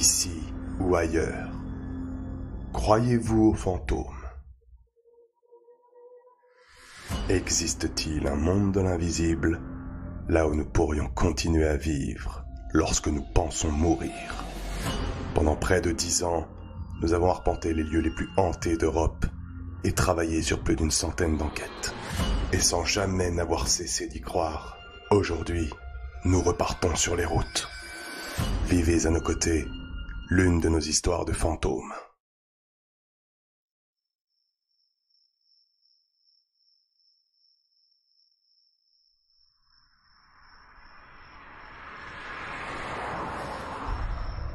ici ou ailleurs. Croyez-vous aux fantômes? Existe-t-il un monde de l'invisible, là où nous pourrions continuer à vivre lorsque nous pensons mourir? Pendant près de 10 ans, nous avons arpenté les lieux les plus hantés d'Europe et travaillé sur plus d'une centaine d'enquêtes. Et sans jamais n'avoir cessé d'y croire, aujourd'hui, nous repartons sur les routes. Vivez à nos côtés l'une de nos histoires de fantômes.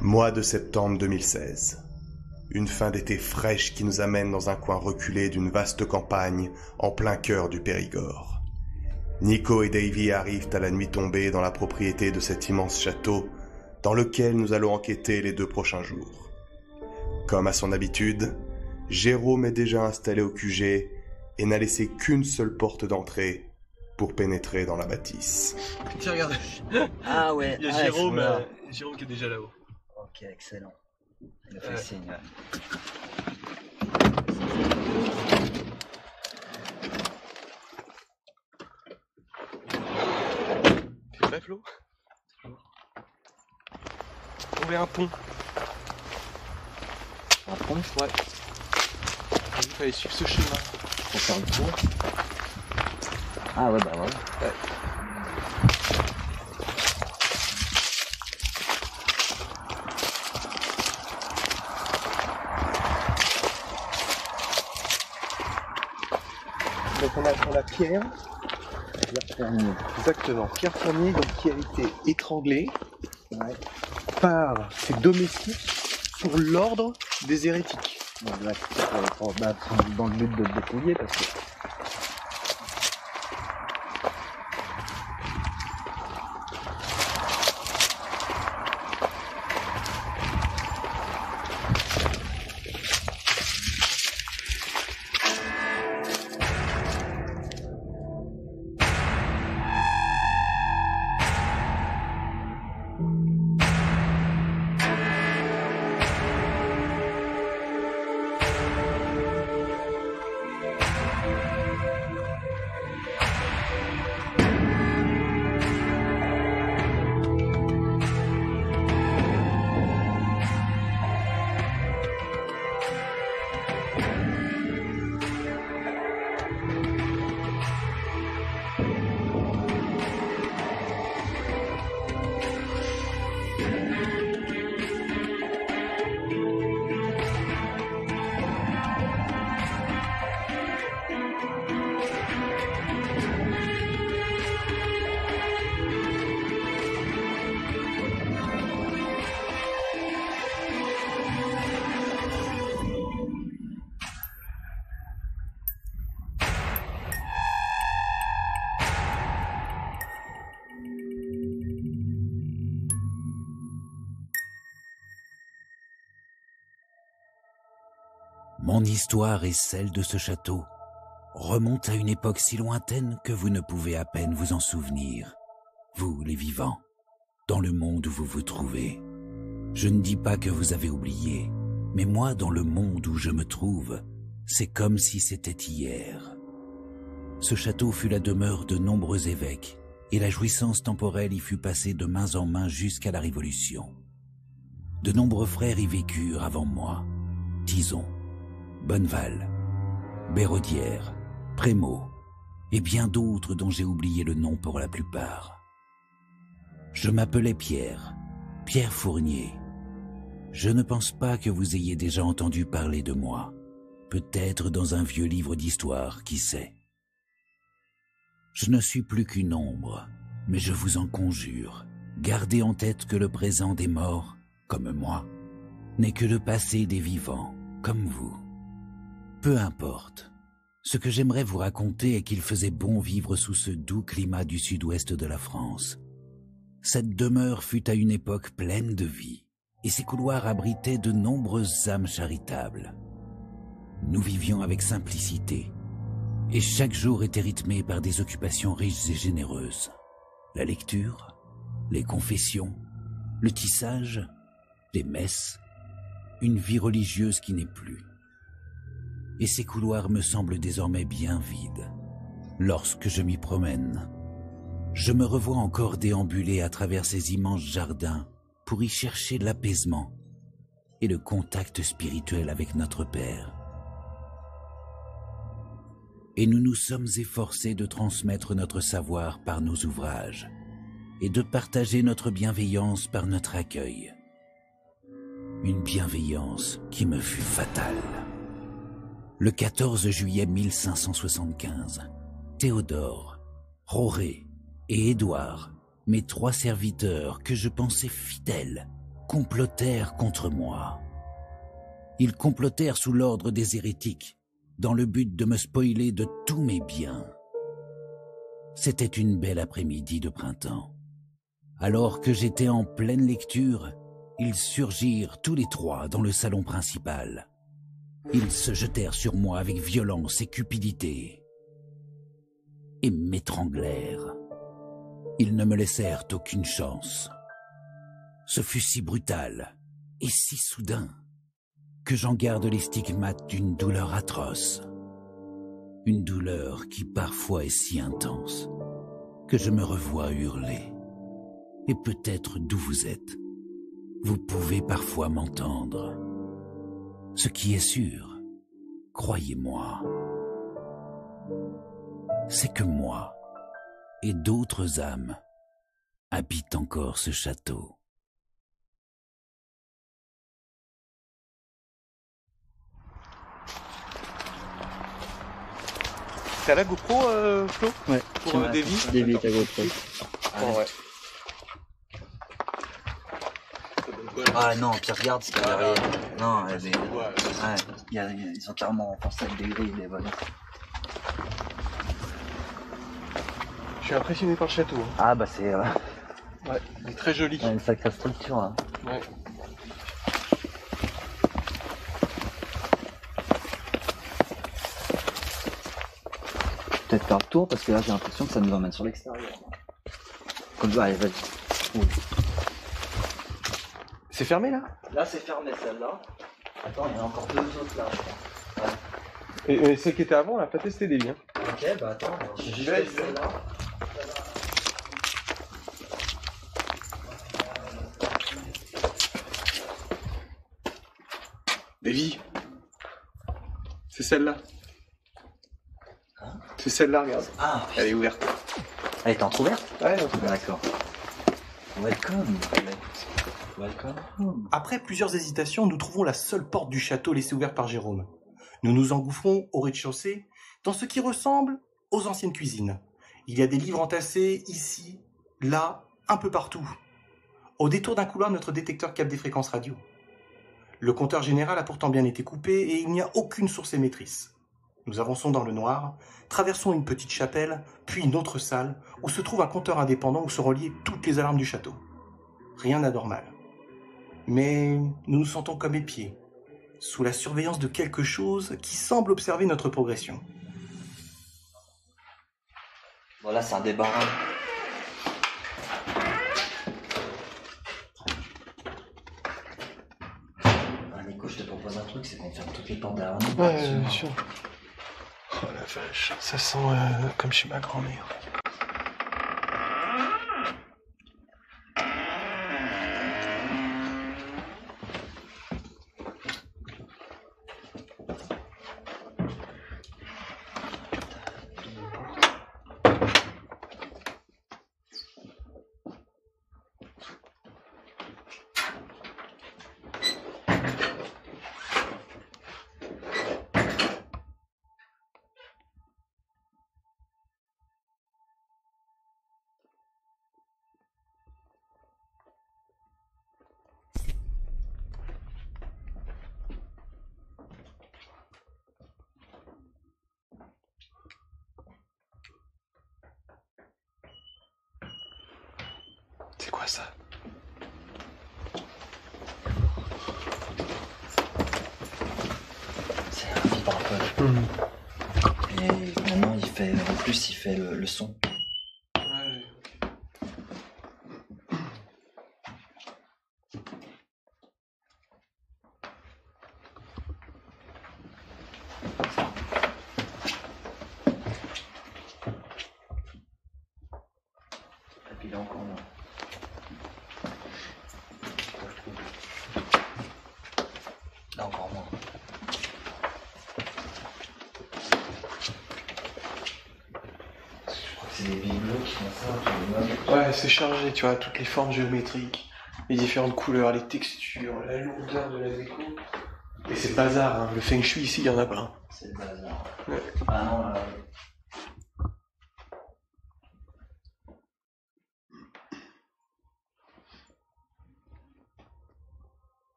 Mois de septembre 2016. Une fin d'été fraîche qui nous amène dans un coin reculé d'une vaste campagne en plein cœur du Périgord. Nico et Davy arrivent à la nuit tombée dans la propriété de cet immense château dans lequel nous allons enquêter les 2 prochains jours. Comme à son habitude, Jérôme est déjà installé au QG et n'a laissé qu'une seule porte d'entrée pour pénétrer dans la bâtisse. Tiens, regarde. Ah ouais. Il y a Jérôme, Jérôme qui est déjà là-haut. Ok, excellent. Il a fait signe. Ouais. T'es prêt, Flo? Trouver un pont. Un pont? Ouais. Il fallait suivre ce chemin. Pour faire le tour. Ah ouais, bah ouais. Ouais. Donc on a Pierre Fournier. Exactement. Pierre Fournier, donc, qui a été étranglé par ses domestiques sur l'ordre des hérétiques. Exact. Dans le but de le dépouiller parce que... Mon histoire et celle de ce château remontent à une époque si lointaine que vous ne pouvez à peine vous en souvenir, vous les vivants, dans le monde où vous vous trouvez. Je ne dis pas que vous avez oublié, mais moi, dans le monde où je me trouve, c'est comme si c'était hier. Ce château fut la demeure de nombreux évêques, et la jouissance temporelle y fut passée de main en main jusqu'à la Révolution. De nombreux frères y vécurent avant moi, Tison, Bonneval, Béraudière, Prémaux, et bien d'autres dont j'ai oublié le nom pour la plupart. Je m'appelais Pierre, Pierre Fournier. Je ne pense pas que vous ayez déjà entendu parler de moi. Peut-être dans un vieux livre d'histoire, qui sait. Je ne suis plus qu'une ombre, mais je vous en conjure, gardez en tête que le présent des morts, comme moi, n'est que le passé des vivants, comme vous. Peu importe. Ce que j'aimerais vous raconter est qu'il faisait bon vivre sous ce doux climat du sud-ouest de la France. Cette demeure fut à une époque pleine de vie, et ses couloirs abritaient de nombreuses âmes charitables. Nous vivions avec simplicité, et chaque jour était rythmé par des occupations riches et généreuses. La lecture, les confessions, le tissage, des messes, une vie religieuse qui n'est plus. Et ces couloirs me semblent désormais bien vides. Lorsque je m'y promène, je me revois encore déambuler à travers ces immenses jardins pour y chercher l'apaisement et le contact spirituel avec notre Père. Et nous nous sommes efforcés de transmettre notre savoir par nos ouvrages et de partager notre bienveillance par notre accueil. Une bienveillance qui me fut fatale. Le 14 juillet 1575, Théodore, Roré et Édouard, mes 3 serviteurs que je pensais fidèles, complotèrent contre moi. Ils complotèrent sous l'ordre des hérétiques, dans le but de me spoiler de tous mes biens. C'était une belle après-midi de printemps. Alors que j'étais en pleine lecture, ils surgirent tous les 3 dans le salon principal. Ils se jetèrent sur moi avec violence et cupidité et m'étranglèrent. Ils ne me laissèrent aucune chance. Ce fut si brutal et si soudain que j'en garde les stigmates d'une douleur atroce. Une douleur qui parfois est si intense que je me revois hurler. Et peut-être d'où vous êtes, vous pouvez parfois m'entendre. Ce qui est sûr, croyez-moi, c'est que moi et d'autres âmes habitent encore ce château. T'as la GoPro, Flo? Ouais. Pour Davy? Davy, ta GoPro. Oh, ouais. Ah non, puis regarde ce qu'il y a derrière. Non, Ouais, ils ont carrément renforcé avec des grilles, les volets. Je suis impressionné par le château. Hein. Ah bah c'est Ouais, il est très joli. une sacrée structure. Hein. Ouais. Peut-être faire le tour parce que là j'ai l'impression que ça nous emmène sur l'extérieur. Comme ça, allez, vas-y. Oui. C'est fermé là? Là c'est fermé celle-là. Attends, il y en a encore 2 autres là. Ouais. Et celle qui était avant, on l'a pas testé des liens. Ok, bah attends, J'y vais. celle-là. Davy, c'est celle-là. Hein? C'est celle-là, regarde. Ah, Elle est ouverte. elle est entrouverte? Ouais, D'accord. Welcome. Welcome. Après plusieurs hésitations, nous trouvons la seule porte du château laissée ouverte par Jérôme. Nous nous engouffrons au rez-de-chaussée, dans ce qui ressemble aux anciennes cuisines. Il y a des livres entassés ici, là, un peu partout. Au détour d'un couloir, notre détecteur capte des fréquences radio. Le compteur général a pourtant bien été coupé et il n'y a aucune source émettrice. Nous avançons dans le noir, traversons une petite chapelle, puis une autre salle, où se trouve un compteur indépendant où sont reliées toutes les alarmes du château. Rien d'anormal. Mais nous nous sentons comme épiés, sous la surveillance de quelque chose qui semble observer notre progression. Bon là c'est un débarras. Ah, Nico, je te propose un truc, c'est qu'on ferme toutes les portes derrière nous. Ouais, bien sûr. Oh la vache, ça sent comme chez ma grand-mère. C'est quoi ça? C'est un vibraphone. Et maintenant il fait, en plus il fait le son. C'est des bibelots qui font ça autour des meubles. Ouais, c'est chargé, tu vois, toutes les formes géométriques, les différentes couleurs, les textures, la lourdeur de la déco. Et c'est le bazar, hein. Le feng shui ici, il y en a plein. C'est le bazar. Ouais. Ah non, là.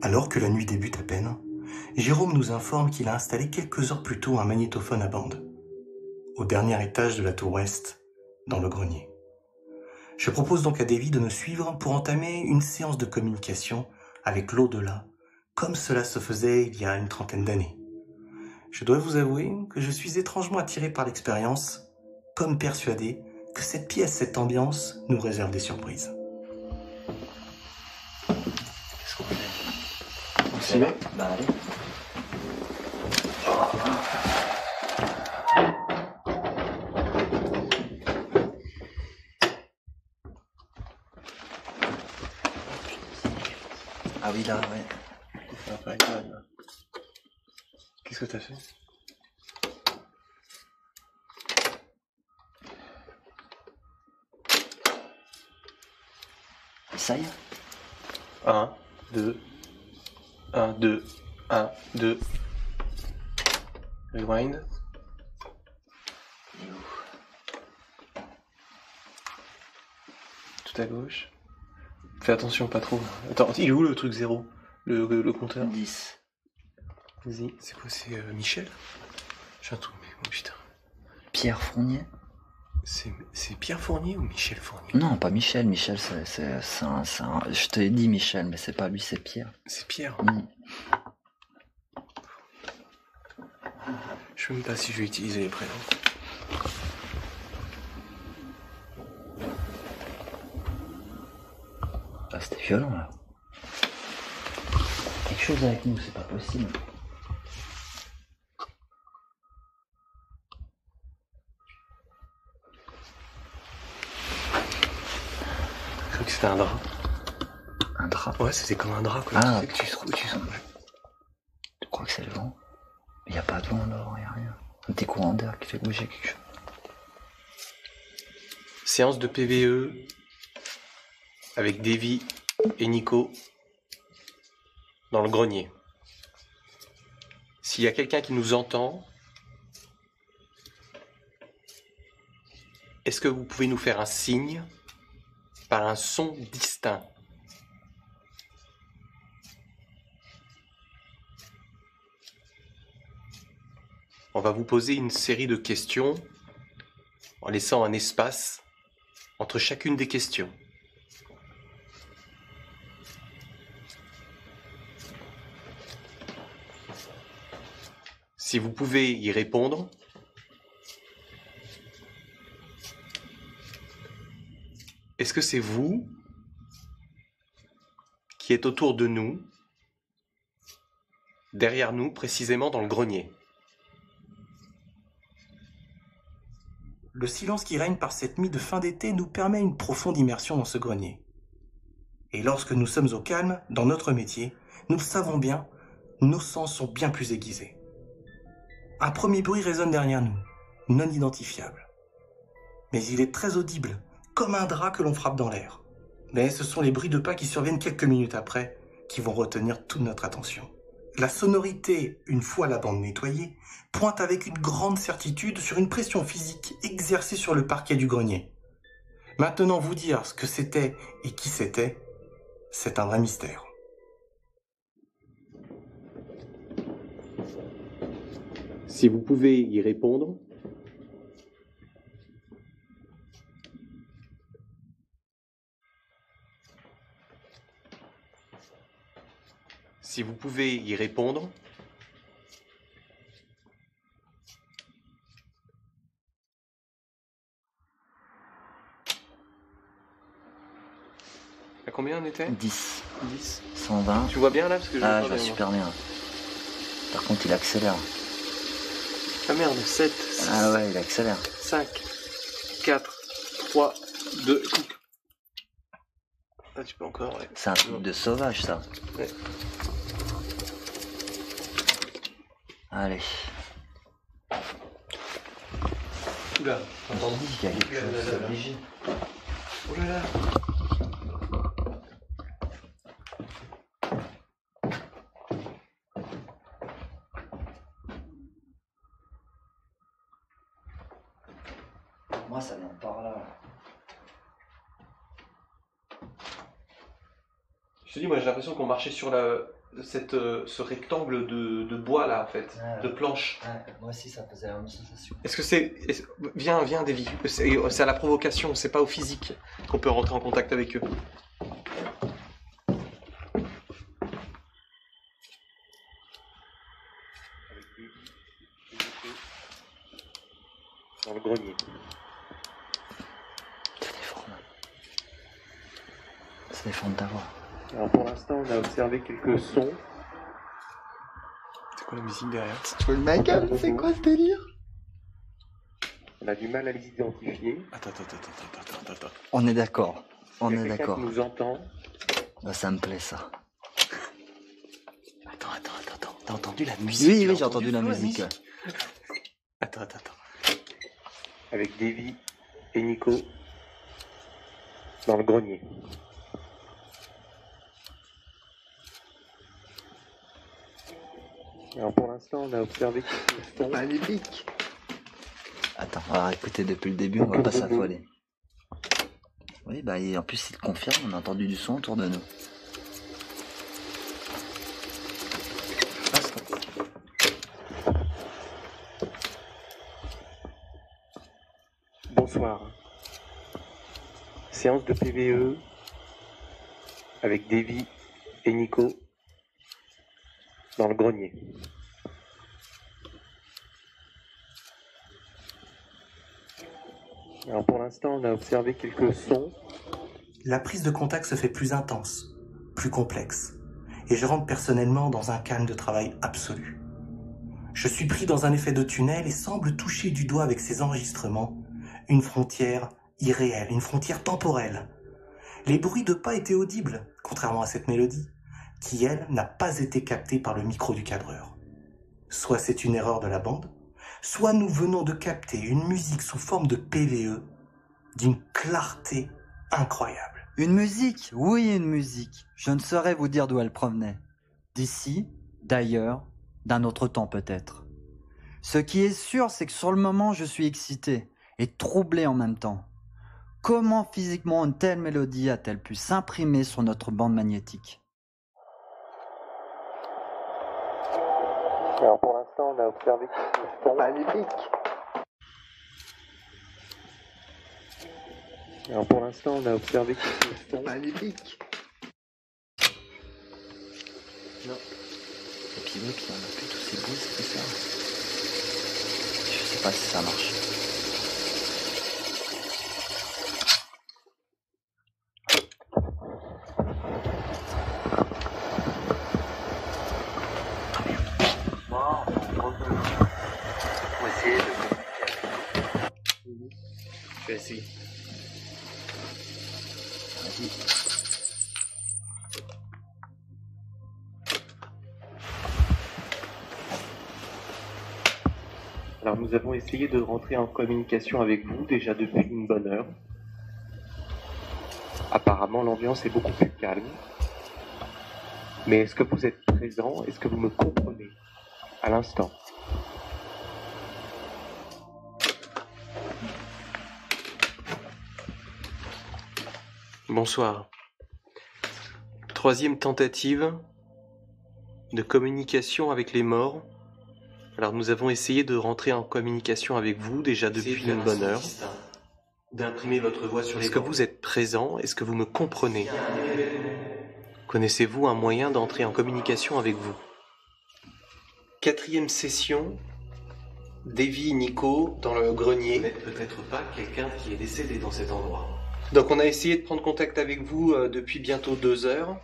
Alors que la nuit débute à peine, Jérôme nous informe qu'il a installé quelques heures plus tôt un magnétophone à bande, au dernier étage de la tour ouest, dans le grenier. Je propose donc à Davy de me suivre pour entamer une séance de communication avec l'au-delà, comme cela se faisait il y a une trentaine d'années. Je dois vous avouer que je suis étrangement attiré par l'expérience, comme persuadé que cette pièce, cette ambiance, nous réserve des surprises. Qu'est-ce qu'on fait? On s'y met? Bah allez. Ah oui, là, ouais. Qu'est-ce que t'as fait? Essaye. 1, 2, 1, 2, 1, 2. Rewind. Tout à gauche. Fais attention, pas trop. Attends, il est où le truc 0? Le compteur? 10. Vas-y. C'est quoi, c'est Michel? J'ai un truc, mais oh putain. Pierre Fournier? C'est Pierre Fournier ou Michel Fournier? Non, pas Michel. Michel, c'est un... Je t'ai dit Michel, mais c'est pas lui, c'est Pierre. C'est Pierre. Mm. Je sais même pas si je vais utiliser les prénoms. Ah, c'était violent, là. Quelque chose avec nous, c'est pas possible. Je crois que c'était un drap. Un drap? Ouais, c'était comme un drap, quoi. Ah. Tu sais que tu sens. Tu crois que c'est le vent? Il n'y a pas de vent dehors, il n'y a rien. Un petit courant d'air qui fait bouger quelque chose. Séance de PVE avec Davy et Nico dans le grenier. S'il y a quelqu'un qui nous entend, est-ce que vous pouvez nous faire un signe par un son distinct? On va vous poser une série de questions en laissant un espace entre chacune des questions. Si vous pouvez y répondre, est-ce que c'est vous qui êtes autour de nous, derrière nous, précisément dans le grenier? Le silence qui règne par cette nuit de fin d'été nous permet une profonde immersion dans ce grenier. Et lorsque nous sommes au calme, dans notre métier, nous le savons bien, nos sens sont bien plus aiguisés. Un premier bruit résonne derrière nous, non identifiable. Mais il est très audible, comme un drap que l'on frappe dans l'air. Mais ce sont les bruits de pas qui surviennent quelques minutes après qui vont retenir toute notre attention. La sonorité, une fois la bande nettoyée, pointe avec une grande certitude sur une pression physique exercée sur le parquet du grenier. Maintenant, vous dire ce que c'était et qui c'était, c'est un vrai mystère. Si vous pouvez y répondre, si vous pouvez y répondre, à combien on était? 10. 10. 120. Tu vois bien là parce que je Ah, vois je vois bien, moi. super bien. Par contre, il accélère. Ah merde, 7, 6, Ah ouais, il accélère. 5, 4, 3, 2, coupe. Ah, tu peux encore, ouais. C'est un truc de sauvage, ça. Ouais. Allez. Oula, attends. Il y a quelque chose, c'est obligé. Oh là là. Moi, ça vient par là. Je te dis, moi j'ai l'impression qu'on marchait sur ce rectangle de bois là en fait, Ouais. de planche. Ouais, moi aussi, ça faisait la même sensation. Est-ce que c'est... Viens, Davy. C'est à la provocation, c'est pas au physique qu'on peut rentrer en contact avec eux. Dans le grenier. C'est des formes. C'est des formes d'avoir. Alors pour l'instant, on a observé quelques sons. C'est quoi la musique derrière? Tu veux le mec, c'est quoi ce délire? On a du mal à les identifier. Attends. On est d'accord. On Il y a est quelqu'un d'accord. qui nous entend. Bah, ça me plaît, ça. Attends. T'as entendu la musique? Oui, j'ai entendu la musique. Attends. Avec Davy et Nico dans le grenier. Alors pour l'instant, on a observé quelques sons. Magnifique. Attends, on va écouter depuis le début, on va pas s'affoler. Oui, bah, et en plus, il confirme, on a entendu du son autour de nous. Bonsoir. Séance de PVE avec Davy et Nico dans le grenier. Alors pour l'instant, on a observé quelques sons. La prise de contact se fait plus intense, plus complexe, et je rentre personnellement dans un calme de travail absolu. Je suis pris dans un effet de tunnel et semble toucher du doigt avec ces enregistrements une frontière irréelle, une frontière temporelle. Les bruits de pas étaient audibles, contrairement à cette mélodie, qui, elle, n'a pas été captée par le micro du cadreur. Soit c'est une erreur de la bande, soit nous venons de capter une musique sous forme de PVE d'une clarté incroyable. Une musique, oui, une musique. Je ne saurais vous dire d'où elle provenait. D'ici, d'ailleurs, d'un autre temps peut-être. Ce qui est sûr, c'est que sur le moment, je suis excité et troublé en même temps. Comment physiquement une telle mélodie a-t-elle pu s'imprimer sur notre bande magnétique? Alors pour l'instant, on a observé quelques sons. Magnifique. Alors pour l'instant, on a observé quelques sons. Magnifique. Non. Et puis oui, puis on a plus tous ces bruits, c'est ça. Je sais pas si ça marche. On va essayer de... Je vais essayer. Vas-y. Alors nous avons essayé de rentrer en communication avec vous déjà depuis une bonne heure. Apparemment l'ambiance est beaucoup plus calme. Mais est-ce que vous êtes présent? Est-ce que vous me comprenez à l'instant? Bonsoir. Troisième tentative de communication avec les morts. Alors nous avons essayé de rentrer en communication avec vous déjà depuis une bonne heure. D'imprimer votre voix sur les Est-ce que vous êtes présent? Est-ce que vous me comprenez? Connaissez-vous un moyen d'entrer en communication avec vous? Quatrième session, Davy, Nico dans le grenier. Vous n'êtes peut-être pas quelqu'un qui est décédé dans cet endroit. Donc on a essayé de prendre contact avec vous depuis bientôt 2 heures.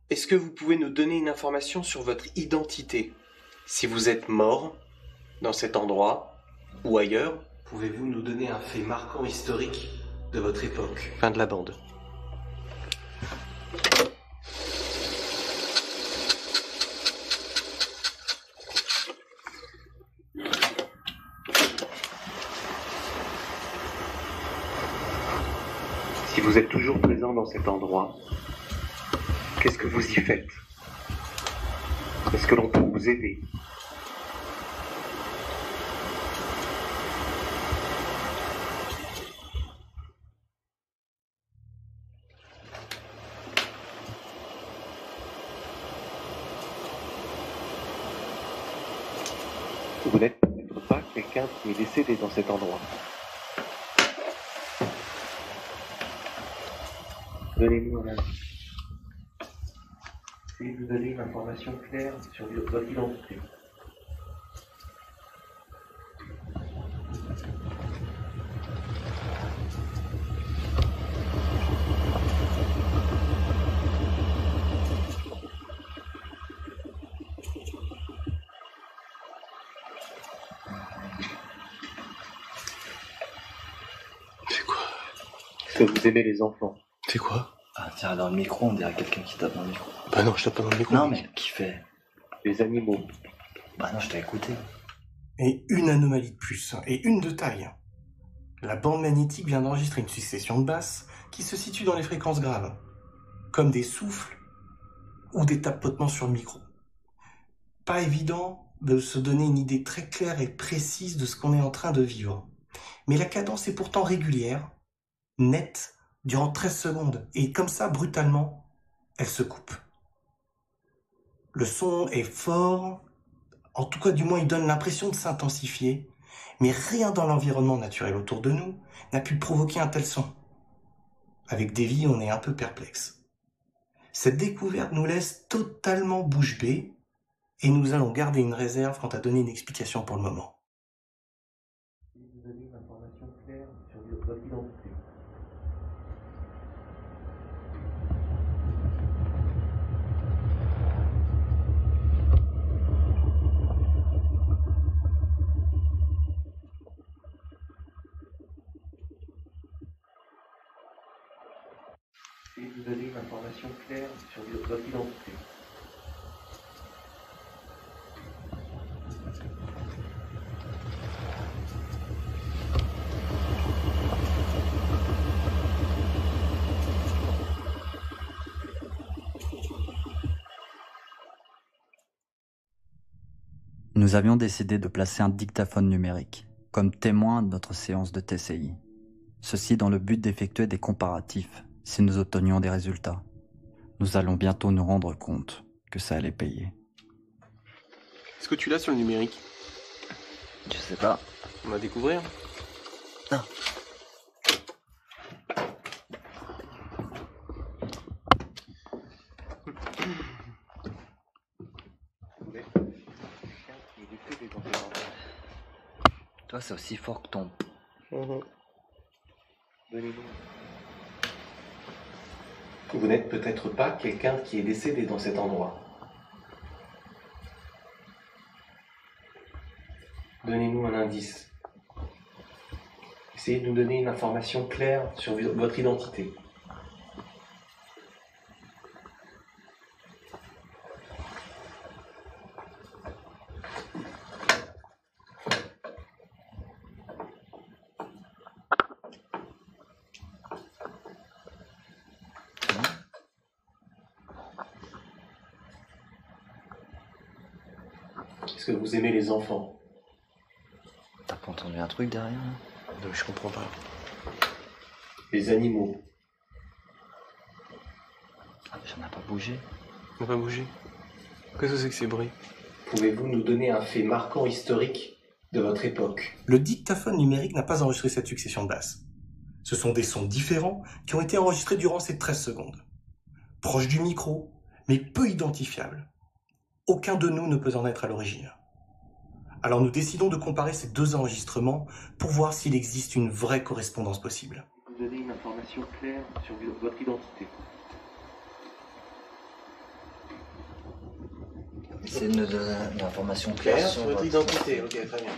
Est-ce que vous pouvez nous donner une information sur votre identité? Si vous êtes mort dans cet endroit ou ailleurs? Pouvez-vous nous donner un fait marquant historique de votre époque? Fin de la bande. Si vous êtes toujours présent dans cet endroit, qu'est-ce que vous y faites? Est-ce que l'on peut vous aider? Vous n'êtes peut-être pas quelqu'un qui est décédé dans cet endroit. Donnez-nous un indice. Essayez de vous donner une information claire sur votre identité. C'est quoi? Est-ce que vous aimez les enfants? C'est quoi? Ah tiens, dans le micro, on dirait quelqu'un qui tape dans le micro. Bah non, je tape pas dans le micro. Non mais qui fait? Les animaux. Bah non, je t'ai écouté. Et une anomalie de plus, et une de taille. La bande magnétique vient d'enregistrer une succession de basses qui se situe dans les fréquences graves, comme des souffles ou des tapotements sur le micro. Pas évident de se donner une idée très claire et précise de ce qu'on est en train de vivre. Mais la cadence est pourtant régulière, nette, durant 13 secondes, et comme ça, brutalement, elle se coupe. Le son est fort, en tout cas du moins il donne l'impression de s'intensifier, mais rien dans l'environnement naturel autour de nous n'a pu provoquer un tel son. Avec Davy, on est un peu perplexe. Cette découverte nous laisse totalement bouche bée, et nous allons garder une réserve quant à donner une explication pour le moment. Vous avez une information claire sur votre identité. Et vous avez une information claire sur votre identité. Nous avions décidé de placer un dictaphone numérique comme témoin de notre séance de TCI. Ceci dans le but d'effectuer des comparatifs si nous obtenions des résultats. Nous allons bientôt nous rendre compte que ça allait payer. Est-ce que tu l'as sur le numérique? Je sais pas. On va découvrir. Non. Vous êtes quelqu'un qui est décédé dans cet endroit. Toi, c'est aussi fort que ton... Donnez-nous. Vous n'êtes peut-être pas quelqu'un qui est décédé dans cet endroit. Donnez-nous un indice. Essayez de nous donner une information claire sur votre identité. Est-ce que vous aimez les enfants? T'as pas entendu un truc derrière là? Non, je comprends pas. Les animaux? Ah, mais j'en ai pas bougé. On va pas bouger. Qu'est-ce que c'est que ces bruits? Pouvez-vous nous donner un fait marquant historique de votre époque? Le dictaphone numérique n'a pas enregistré cette succession de basses. Ce sont des sons différents qui ont été enregistrés durant ces 13 secondes. Proches du micro, mais peu identifiables. Aucun de nous ne peut en être à l'origine. Alors nous décidons de comparer ces deux enregistrements pour voir s'il existe une vraie correspondance possible. Vous donnez une information claire sur votre identité. C'est une information claire sur votre identité, ok, très bien.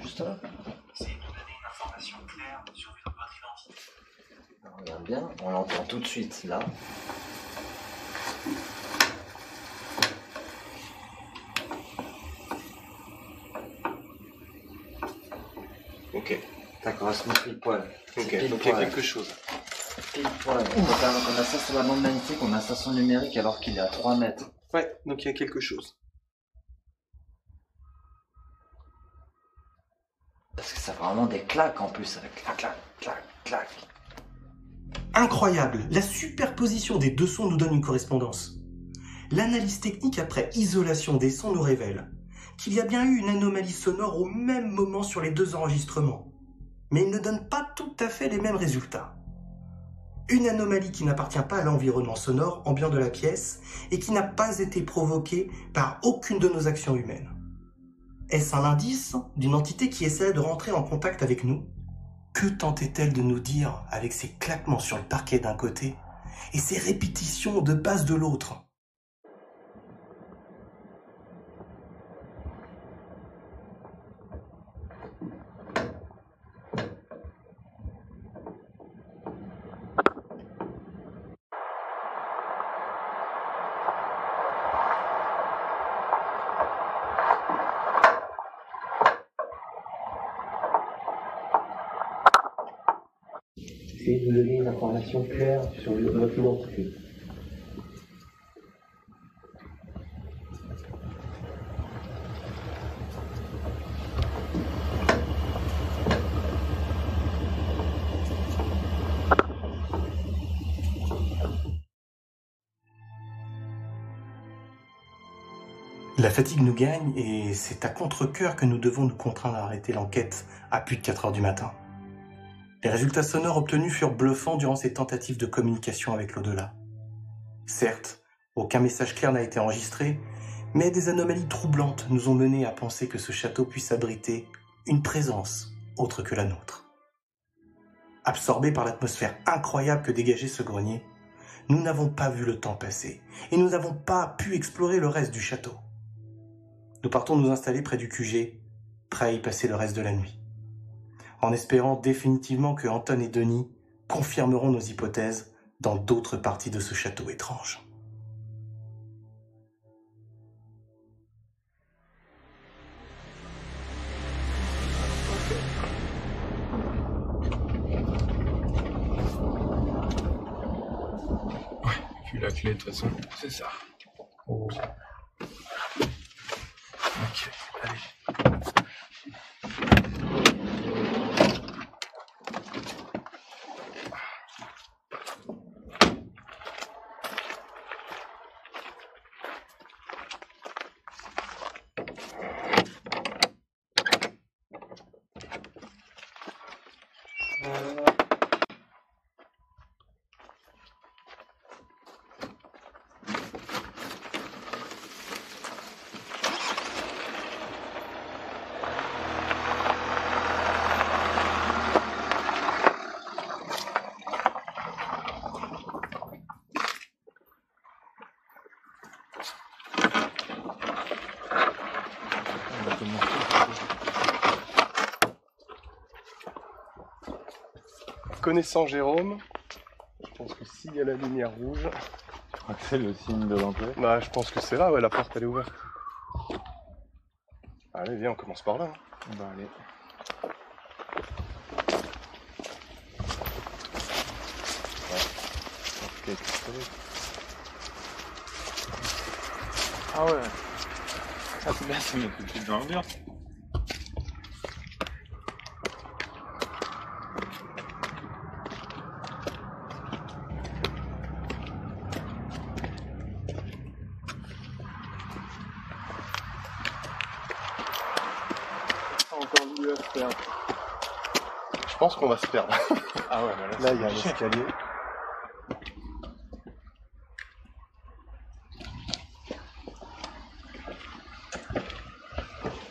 Juste là. Essayez de nous donner une information claire sur votre identité. On regarde bien, on l'entend tout de suite là. Ok, Ça correspond pile poil. Ok, Pile donc il y a poil. quelque chose. Pile poil. On a ça sur la bande magnétique, on a ça sur numérique alors qu'il est à 3 mètres. Ouais, donc il y a quelque chose. Parce que ça fait vraiment des claques en plus, avec clac, clac, clac, clac. Incroyable, la superposition des deux sons nous donne une correspondance. L'analyse technique après isolation des sons nous révèle qu'il y a bien eu une anomalie sonore au même moment sur les deux enregistrements, mais ils ne donnent pas tout à fait les mêmes résultats. Une anomalie qui n'appartient pas à l'environnement sonore ambiant de la pièce et qui n'a pas été provoquée par aucune de nos actions humaines. Est-ce un indice d'une entité qui essaie de rentrer en contact avec nous? Que tentait-elle de nous dire avec ses claquements sur le parquet d'un côté et ses répétitions de basse de l'autre? Essayez de donner une information claire sur votre identité. La fatigue nous gagne et c'est à contre-cœur que nous devons nous contraindre à arrêter l'enquête à plus de 4 heures du matin. Les résultats sonores obtenus furent bluffants durant ces tentatives de communication avec l'au-delà. Certes, aucun message clair n'a été enregistré, mais des anomalies troublantes nous ont menés à penser que ce château puisse abriter une présence autre que la nôtre. Absorbés par l'atmosphère incroyable que dégageait ce grenier, nous n'avons pas vu le temps passer et nous n'avons pas pu explorer le reste du château. Nous partons nous installer près du QG, prêts à y passer le reste de la nuit, en espérant définitivement que Anton et Denis confirmeront nos hypothèses dans d'autres parties de ce château étrange. Puis la clé, de toute façon, c'est ça. Oh. Ok, allez. Connaissant Jérôme, je pense que s'il y a la lumière rouge, Je crois que c'est le signe de l'entrée. bah je pense que c'est là, ouais, la porte elle est ouverte. Allez, viens, on commence par là. Hein. Bah allez. Ah ouais. Ça c'est bien, ça met tout de suite dans l'ambiance. Encore mieux à faire. Je pense qu'on va se perdre. Ah ouais, bah Là, il y a un escalier.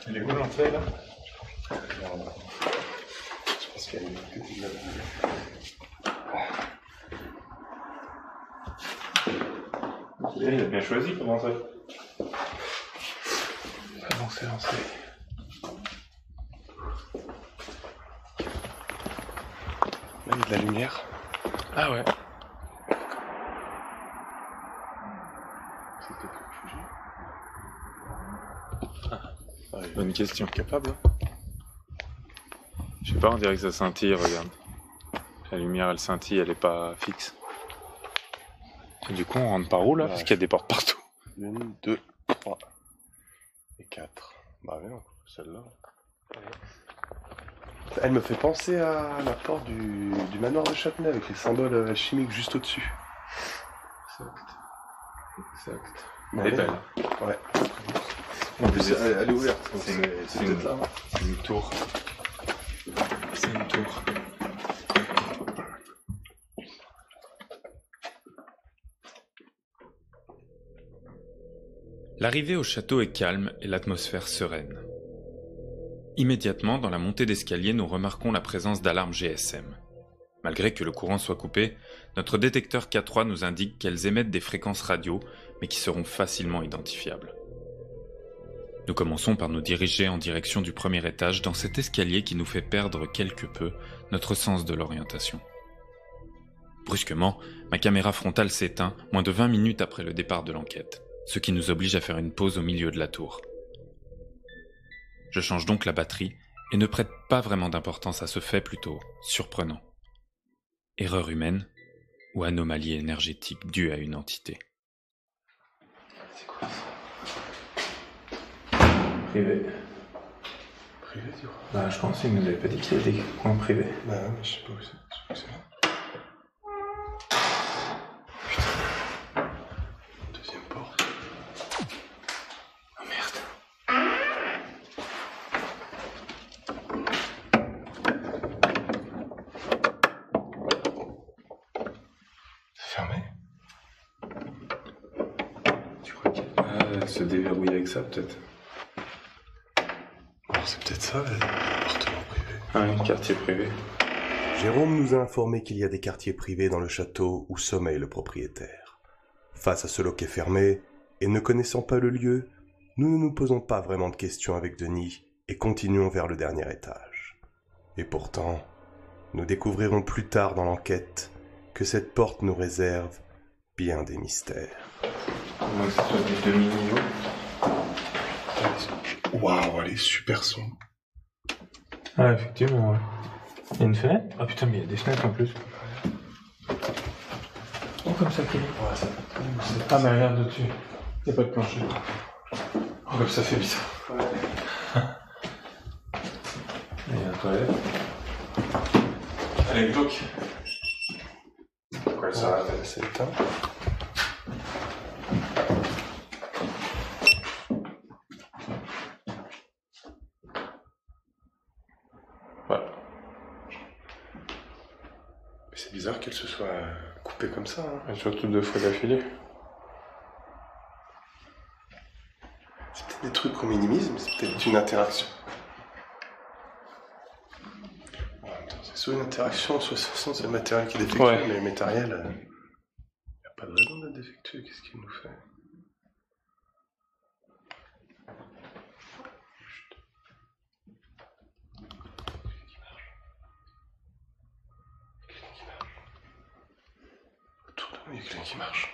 Elle est où l'entrée là? Je pense qu'il y a une petite là. Il a bien choisi comment ça. Avancez, avancez. Là, il y a de la lumière. Ah ouais. C'est peut-être le QG. Bonne question. Capable. Je sais pas, on dirait que ça scintille, regarde. La lumière, elle scintille, elle est pas fixe. Et du coup, on rentre par où, là? Parce qu'il y a des portes partout. 1, 2, 3 et 4. Bah ouais, celle-là. Elle me fait penser à la porte du manoir de Châtenay avec les symboles chimiques juste au-dessus. Exact. Ouais. Elle est belle. Ouais. En plus, Elle est ouverte. c'est peut-être là. une tour. C'est une tour. L'arrivée au château est calme et l'atmosphère sereine. Immédiatement, dans la montée d'escalier, nous remarquons la présence d'alarmes GSM. Malgré que le courant soit coupé, notre détecteur K3 nous indique qu'elles émettent des fréquences radio, mais qui seront facilement identifiables. Nous commençons par nous diriger en direction du premier étage dans cet escalier qui nous fait perdre quelque peu notre sens de l'orientation. Brusquement, ma caméra frontale s'éteint moins de 20 minutes après le départ de l'enquête, ce qui nous oblige à faire une pause au milieu de la tour. Je change donc la batterie et ne prête pas vraiment d'importance à ce fait plutôt surprenant. Erreur humaine ou anomalie énergétique due à une entité. C'est quoi ça? Privé. Privé, tu vois? Bah, je pense qu'il nous avait pas dit qu'il y avait des coins privés. Bah ouais, mais je sais pas où c'est. Je sais pas où c'est là. Putain. Deuxième porte. Oh merde. C'est fermé? Tu crois qu'elle se déverrouiller avec ça, peut-être? Alors c'est peut-être ça, l'appartement privé. Ah, un quartier privé. Jérôme nous a informé qu'il y a des quartiers privés dans le château où sommeille le propriétaire. Face à ce loquet fermé, et ne connaissant pas le lieu, nous ne nous posons pas vraiment de questions avec Denis et continuons vers le dernier étage. Et pourtant, nous découvrirons plus tard dans l'enquête que cette porte nous réserve bien des mystères. À moins que ce soit des demi-niveaux. Waouh, elle est super sombre. Ah, effectivement, ouais. Il y a une fenêtre? Ah putain, mais il y a des fenêtres en plus. Oh, comme ça qu'il est. Ouais, ça... Ah, mais regarde dessus. Il n'y a pas de plancher. Oh, comme ça fait bizarre. Ouais. Il y a un toilette. Elle est glauque. Pourquoi elle s'arrête? Elle s'est éteinte. Voilà. C'est bizarre qu'elle se soit coupée comme ça. Hein. Et surtout 2 fois d'affilée. C'est peut-être des trucs qu'on minimise, mais c'est peut-être une interaction. C'est soit une interaction, soit c'est le matériel qui est défectueux, Ouais. mais le matériel, il n'y a pas de raison d'être défectueux. Qu'est-ce qu'il nous fait? Autour de nous, il y a quelqu'un qui marche.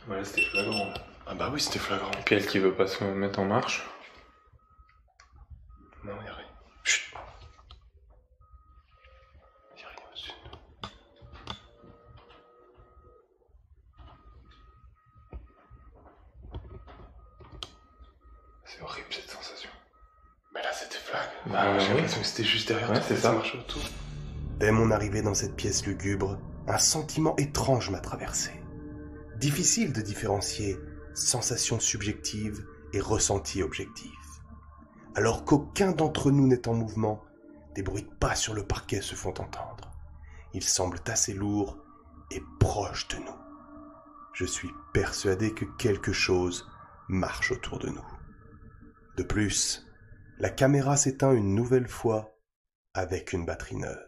Voilà, c'était flagrant. Ah bah oui, c'était flagrant. Et puis elle qui veut pas se mettre en marche. Non, il n'y a rien. Chut. Il n'y a rien au-dessus. C'est horrible cette sensation. Mais là, c'était flag. Bah, J'ai oui. l'impression que c'était juste derrière. Ouais, toi, c'est que ça. marchait autour. Dès mon arrivée dans cette pièce lugubre, un sentiment étrange m'a traversé. Difficile de différencier sensation subjective et ressenti objectif. Alors qu'aucun d'entre nous n'est en mouvement, des bruits de pas sur le parquet se font entendre. Ils semblent assez lourds et proches de nous. Je suis persuadé que quelque chose marche autour de nous. De plus, la caméra s'éteint une nouvelle fois avec une batterie neuve.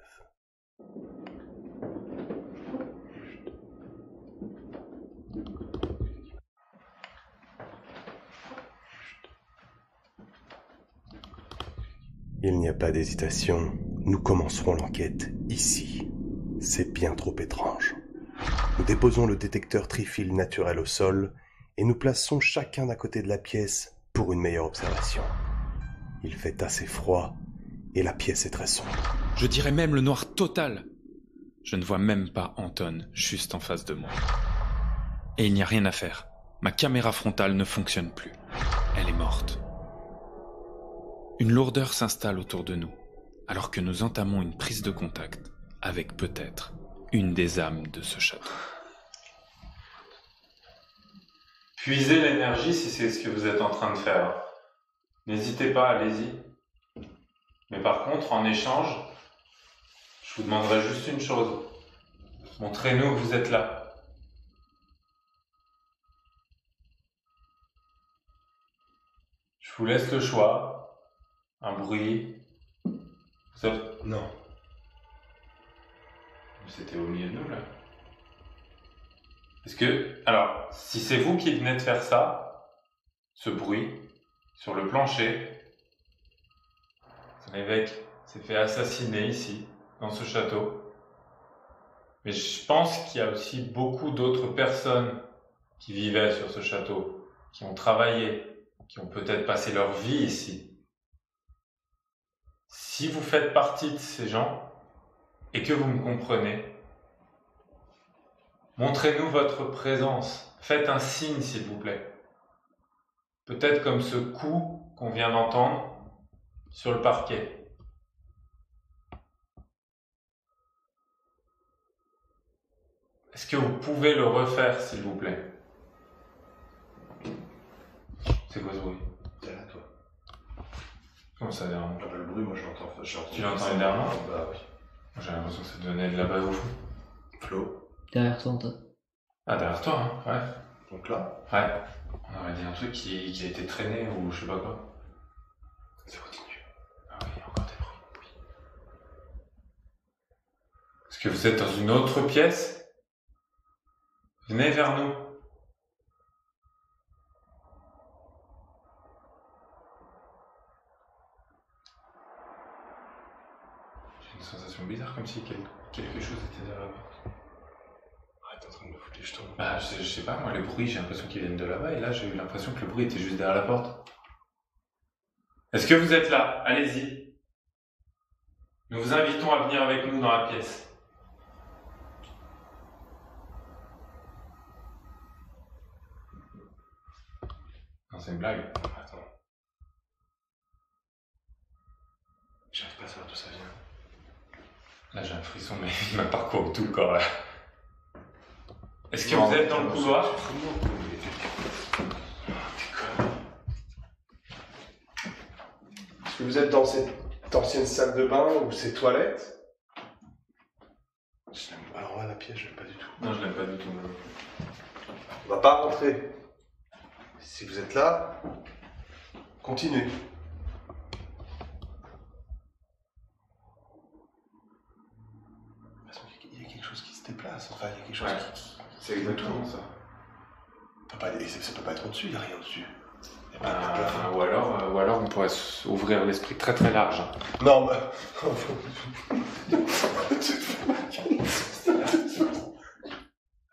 Il n'y a pas d'hésitation, nous commencerons l'enquête ici. C'est bien trop étrange. Nous déposons le détecteur trifil naturel au sol et nous plaçons chacun à côté de la pièce pour une meilleure observation. Il fait assez froid et la pièce est très sombre. Je dirais même le noir total. Je ne vois même pas Anton juste en face de moi. Et il n'y a rien à faire. Ma caméra frontale ne fonctionne plus. Elle est morte. Une lourdeur s'installe autour de nous, alors que nous entamons une prise de contact avec peut-être une des âmes de ce château. Puisez l'énergie si c'est ce que vous êtes en train de faire. N'hésitez pas, allez-y. Mais par contre, en échange, je vous demanderai juste une chose. Montrez-nous que vous êtes là. Je vous laisse le choix. Un bruit. Vous êtes... Non. C'était au milieu de nous, là. Est-ce que... Alors, si c'est vous qui venez de faire ça, ce bruit, sur le plancher, l'évêque s'est fait assassiner ici, dans ce château. Mais je pense qu'il y a aussi beaucoup d'autres personnes qui vivaient sur ce château, qui ont travaillé, qui ont peut-être passé leur vie ici. Si vous faites partie de ces gens, et que vous me comprenez, montrez-nous votre présence. Faites un signe, s'il vous plaît. Peut-être comme ce coup qu'on vient d'entendre sur le parquet. Est-ce que vous pouvez le refaire, s'il vous plaît? C'est quoi ce bruit? Derrière toi. Comment ça, derrière moi? Ah bah, le bruit, moi je l'entends. Tu l'entends derrière moi? Bah oui. J'ai l'impression que ça donnait de la base au fond. Flo. Derrière toi, Anton. Ah, derrière toi, hein? Ouais. Donc là, Ouais. On aurait dit un truc qui a été traîné ou je sais pas quoi. ça continue. Ah oui, il y a encore des bruits. Oui. Est-ce que vous êtes dans une autre pièce? Venez vers nous. J'ai une sensation bizarre, comme si quelque chose était derrière la porte. Arrête, t'es en train de me foutre les jetons. Bah, je sais pas, moi, les bruits, j'ai l'impression qu'ils viennent de là-bas, et là, j'ai eu l'impression que le bruit était juste derrière la porte. Est-ce que vous êtes là? Allez-y. Nous vous invitons à venir avec nous dans la pièce. Non, c'est une blague. Attends. J'arrive pas à savoir d'où ça vient. Là, j'ai un frisson, mais il m'a parcouru tout le corps, là. Est-ce que vous êtes dans le couloir? Est-ce que vous êtes dans cette ancienne salle de bain ou ces toilettes? Alors là, la pièce, je l'aime pas du tout. Non, je l'aime pas du tout. On va pas rentrer. Si vous êtes là, continuez. Il y a quelque chose qui se déplace, enfin, il y a quelque chose qui... C'est exactement ça. Ça peut pas être au-dessus, il n'y a rien au-dessus. Il y a pas de plafond. Ou alors on pourrait ouvrir l'esprit très très large. Non, mais...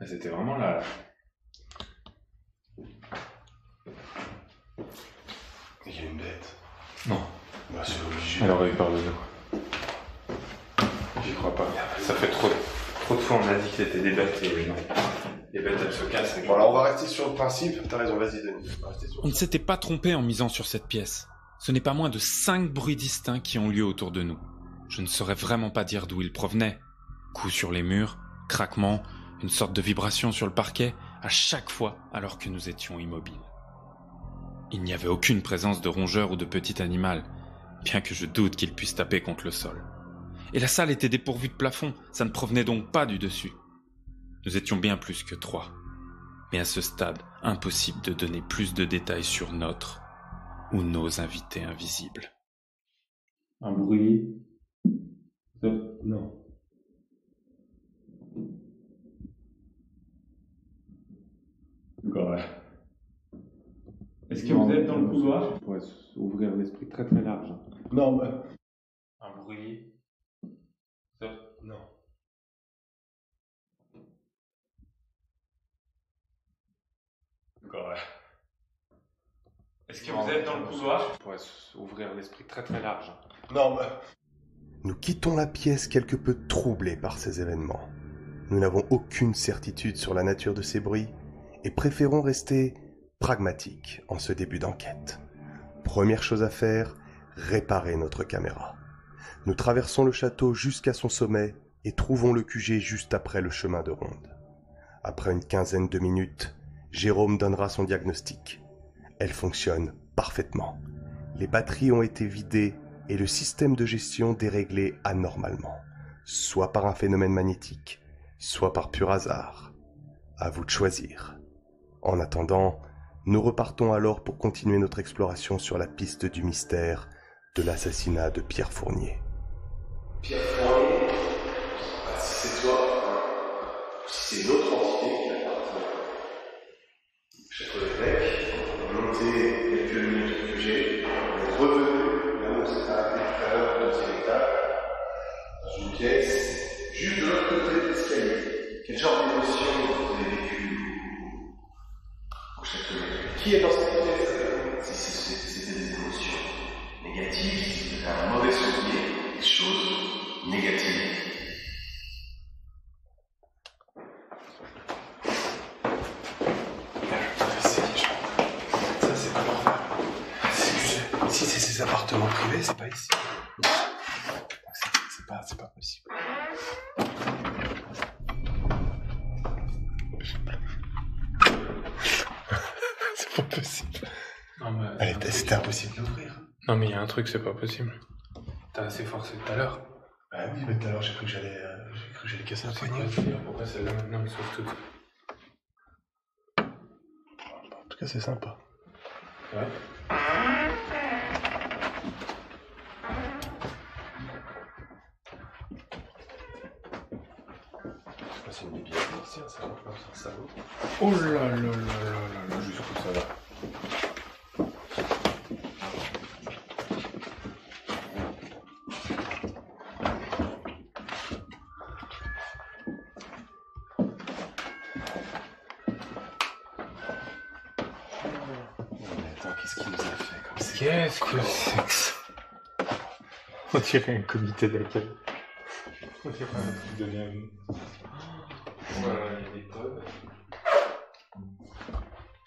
C'était vraiment là. Il y a une bête. Non. Bah, c'est obligé. Elle aurait eu peur de nous. J'y crois pas. Ça fait trop de fois on a dit que c'était des bêtes et non. Les bêtes elles se cassent. Bon, alors on va rester sur le principe. T'as raison, vas-y Denis. On va rester sur On ne s'était pas trompé en misant sur cette pièce. Ce n'est pas moins de 5 bruits distincts qui ont lieu autour de nous. Je ne saurais vraiment pas dire d'où ils provenaient. Coups sur les murs, craquements, une sorte de vibration sur le parquet, à chaque fois alors que nous étions immobiles. Il n'y avait aucune présence de rongeur ou de petit animal, bien que je doute qu'il puisse taper contre le sol. Et la salle était dépourvue de plafond, ça ne provenait donc pas du dessus. Nous étions bien plus que 3. Mais à ce stade, impossible de donner plus de détails sur notre ou nos invités invisibles. Un bruit. Non. Ouais. Est-ce que vous êtes dans le couloir? On pourrait ouvrir l'esprit très très large. Non, mais... Un bruit. Non. Ouais. Est-ce que vous êtes dans le couloir? On pourrait ouvrir l'esprit très très large. Non, mais... Nous quittons la pièce quelque peu troublés par ces événements. Nous n'avons aucune certitude sur la nature de ces bruits et préférons rester pragmatiques en ce début d'enquête. Première chose à faire, réparer notre caméra. Nous traversons le château jusqu'à son sommet et trouvons le QG juste après le chemin de ronde. Après une quinzaine de minutes, Jérôme donnera son diagnostic. Elle fonctionne parfaitement. Les batteries ont été vidées et le système de gestion déréglé anormalement, soit par un phénomène magnétique, soit par pur hasard. À vous de choisir. En attendant, nous repartons alors pour continuer notre exploration sur la piste du mystère de l'assassinat de Pierre Fournier. Pierre Fournier, si c'est toi, si c'est une autre entité qui l'a parti. Château d'évêque, monté quelques minutes au QG, on est revenu là où on s'est arrêté tout à l'heure au deuxième étage, dans une pièce, juste de l'autre côté de l'escalier. Quel genre d'émotion vous avez vécu au château d'évêque? Qui est dans cette pièce? Si c'était des émotions négatives, si c'était un mauvais souvenir, des choses négatives. Si c'est ces appartements privés, c'est pas ici. C'est pas possible. C'est pas possible. Non, mais... Allez, c'était impossible d'ouvrir. Non, mais il y a un truc, c'est pas possible. T'as assez forcé tout à l'heure. Bah oui, mais tout à l'heure j'ai cru que j'allais casser un poignet. Pourquoi celle-là maintenant elle sauve tout? En tout cas, c'est sympa. Ouais. C'est une bibliothèque ici, ça va pas faire ça. Oh là là là là là, jusqu'où ça va? Qu'est-ce qu'il nous a fait comme ça? Qu'est-ce que c'est que ça? On dirait un comité d'accueil. On dirait un truc de bienvenue. Voilà, il y a des codes.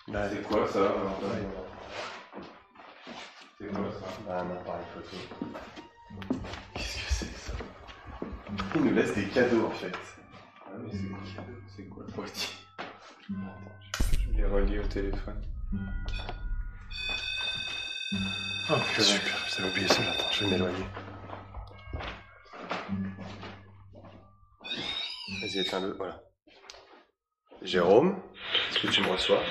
Bah, C'est quoi ça? C'est quoi ça? Bah, un appareil photo. Qu'est-ce que c'est que ça? Il nous laisse des cadeaux en fait. Ah, mais c'est quoi le boîtier? Je l'ai relié au téléphone. Oh, super, j'avais oublié ça, attends, je vais m'éloigner. Vas-y, éteins-le, voilà. Jérôme, est-ce que tu me reçois?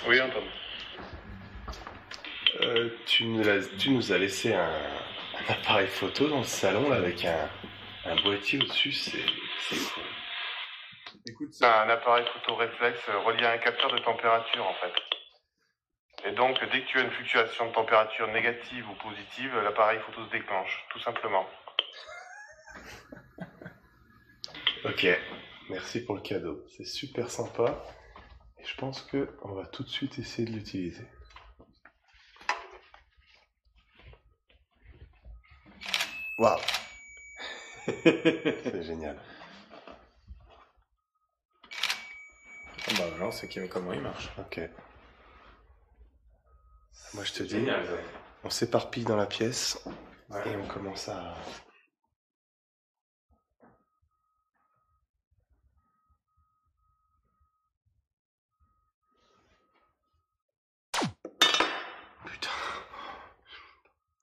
Oui, Antoine. Tu nous as laissé un appareil photo dans le salon là, avec un boîtier au-dessus, c'est cool. Écoute, c'est un appareil photo réflexe relié à un capteur de température en fait. Et donc, dès que tu as une fluctuation de température négative ou positive, l'appareil photo se déclenche, tout simplement. Ok, merci pour le cadeau, c'est super sympa. Et je pense qu'on va tout de suite essayer de l'utiliser. Waouh. C'est génial. Bah, non, c'est comment il marche. Ok. Moi je te dis, Génial, ça. on s'éparpille dans la pièce Ouais. et on commence à... Putain.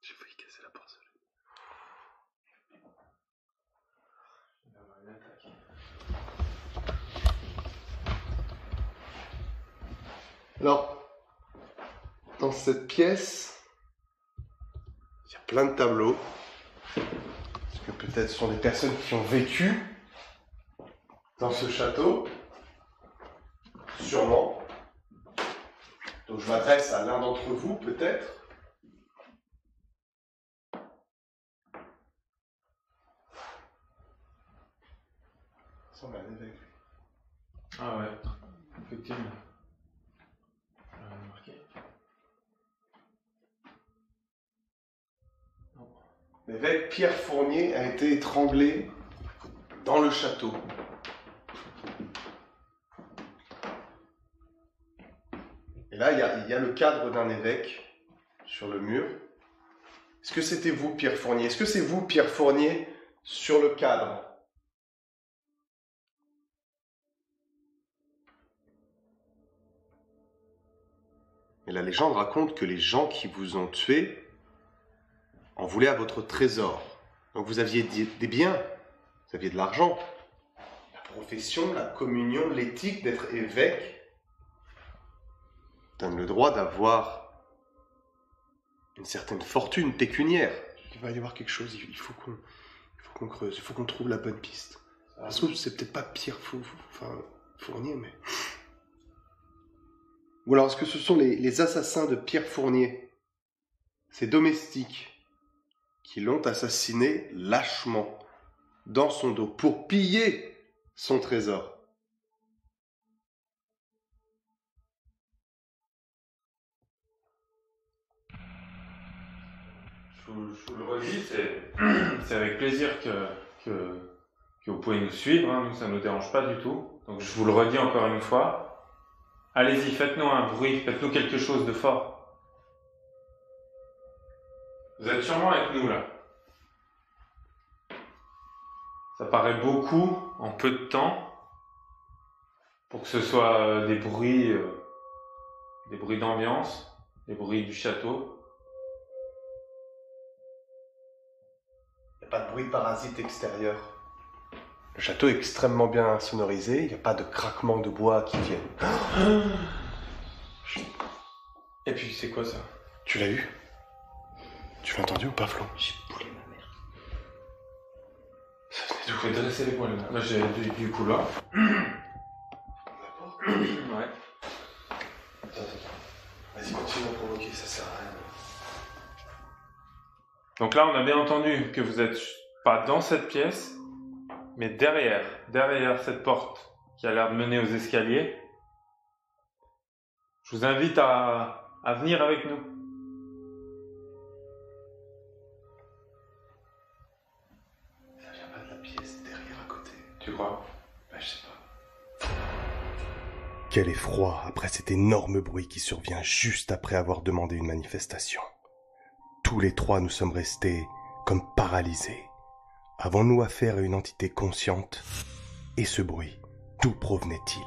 J'ai failli casser la porcelaine. Alors, dans cette pièce, il y a plein de tableaux. Parce que peut-être ce sont des personnes qui ont vécu dans ce château. Sûrement. Donc je m'adresse à l'un d'entre vous, peut-être. Ça ressemble à un évêque. Ah ouais, effectivement. Remarqué. L'évêque Pierre Fournier a été étranglé dans le château. Et là, il y a le cadre d'un évêque sur le mur. Est-ce que c'était vous, Pierre Fournier? Est-ce que c'est vous, Pierre Fournier, sur le cadre? Et la légende raconte que les gens qui vous ont tué en voulaient à votre trésor. Donc vous aviez des biens, vous aviez de l'argent, la profession, la communion, l'éthique d'être évêque donne le droit d'avoir une certaine fortune pécuniaire. Il va y avoir quelque chose, il faut qu'on creuse, il faut qu'on trouve la bonne piste. Ça se trouve, c'est peut-être pas Pierre Fournier, mais... Ou alors, est-ce que ce sont les assassins de Pierre Fournier, ses domestiques, qui l'ont assassiné lâchement, dans son dos, pour piller son trésor? Je vous le redis, c'est avec plaisir que vous pouvez nous suivre, hein. Nous, ça ne nous dérange pas du tout. Donc je vous le redis encore une fois. Allez-y, faites-nous un bruit, faites-nous quelque chose de fort. Vous êtes sûrement avec nous, là. Ça paraît beaucoup en peu de temps pour que ce soit des bruits d'ambiance, des bruits du château. Il n'y a pas de bruit de parasite extérieur. Le château est extrêmement bien sonorisé, il n'y a pas de craquement de bois qui viennent. Et puis c'est quoi ça? Tu l'as eu? Tu l'as entendu ou pas, Flo? J'ai boulé ma mère. Ça venait d'où? Vous pouvez dresser les poils là. Là j'ai du couloir. D'accord. Ouais. Attends. Vas-y, continue à provoquer, ça sert à rien. Donc là on a bien entendu que vous êtes pas dans cette pièce, mais derrière cette porte qui a l'air de mener aux escaliers. Je vous invite à venir avec nous. Ça vient pas de la pièce, derrière à côté. Tu crois? Je sais pas. Quel effroi après cet énorme bruit qui survient juste après avoir demandé une manifestation. Tous les trois nous sommes restés comme paralysés. Avons-nous affaire à une entité consciente? Et ce bruit, d'où provenait-il?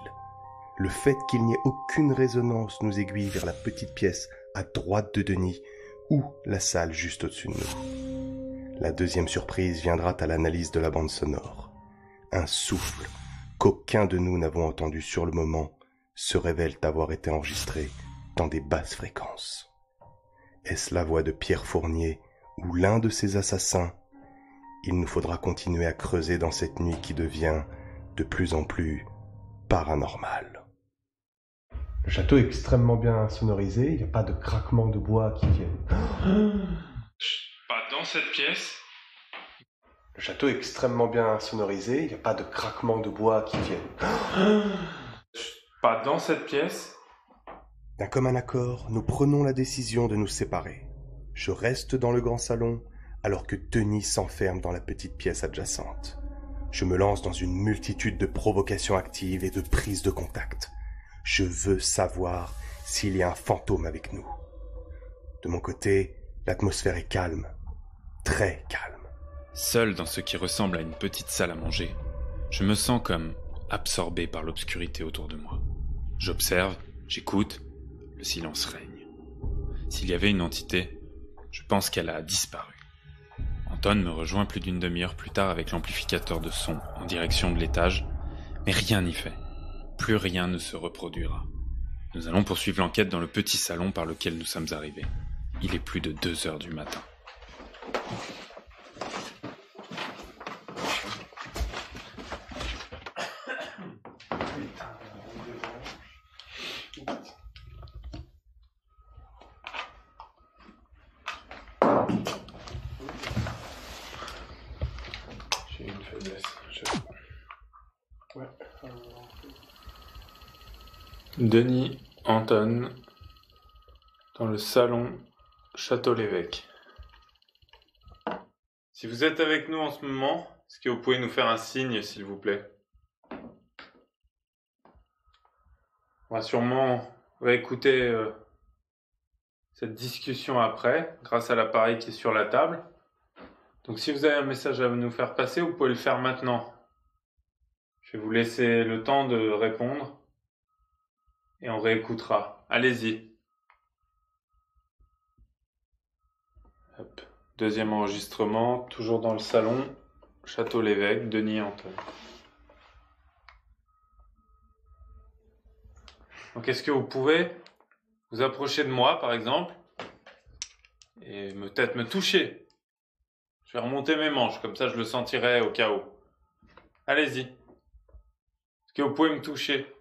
Le fait qu'il n'y ait aucune résonance nous aiguille vers la petite pièce à droite de Denis ou la salle juste au-dessus de nous. La deuxième surprise viendra à l'analyse de la bande sonore. Un souffle qu'aucun de nous n'avons entendu sur le moment se révèle avoir été enregistré dans des basses fréquences. Est-ce la voix de Pierre Fournier ou l'un de ses assassins? Il nous faudra continuer à creuser dans cette nuit qui devient de plus en plus paranormale. Le château est extrêmement bien sonorisé, il n'y a pas de craquement de bois qui viennent. Pas dans cette pièce. Le château est extrêmement bien sonorisé, il n'y a pas de craquement de bois qui viennent. Pas dans cette pièce. D'un commun accord, nous prenons la décision de nous séparer. Je reste dans le grand salon, alors que Denis s'enferme dans la petite pièce adjacente. Je me lance dans une multitude de provocations actives et de prises de contact. Je veux savoir s'il y a un fantôme avec nous. De mon côté, l'atmosphère est calme, très calme. Seul dans ce qui ressemble à une petite salle à manger, je me sens comme absorbé par l'obscurité autour de moi. J'observe, j'écoute, le silence règne. S'il y avait une entité, je pense qu'elle a disparu. Anton me rejoint plus d'une demi-heure plus tard avec l'amplificateur de son en direction de l'étage, mais rien n'y fait. Plus rien ne se reproduira. Nous allons poursuivre l'enquête dans le petit salon par lequel nous sommes arrivés. Il est plus de 2 heures du matin. J'ai une faiblesse. Ouais. Denis, Anton, dans le salon Château-l'Évêque. Si vous êtes avec nous en ce moment, est-ce que vous pouvez nous faire un signe, s'il vous plaît? On va sûrement écouter cette discussion après, grâce à l'appareil qui est sur la table. Donc si vous avez un message à nous faire passer, vous pouvez le faire maintenant. Je vais vous laisser le temps de répondre et on réécoutera. Allez-y. Hop. Deuxième enregistrement, toujours dans le salon, Château-l'Évêque, Denis et Anton. Donc est-ce que vous pouvez vous approcher de moi, par exemple, et peut-être me toucher? Je vais remonter mes manches, comme ça je le sentirai au cas où. Allez-y. Est-ce que vous pouvez me toucher?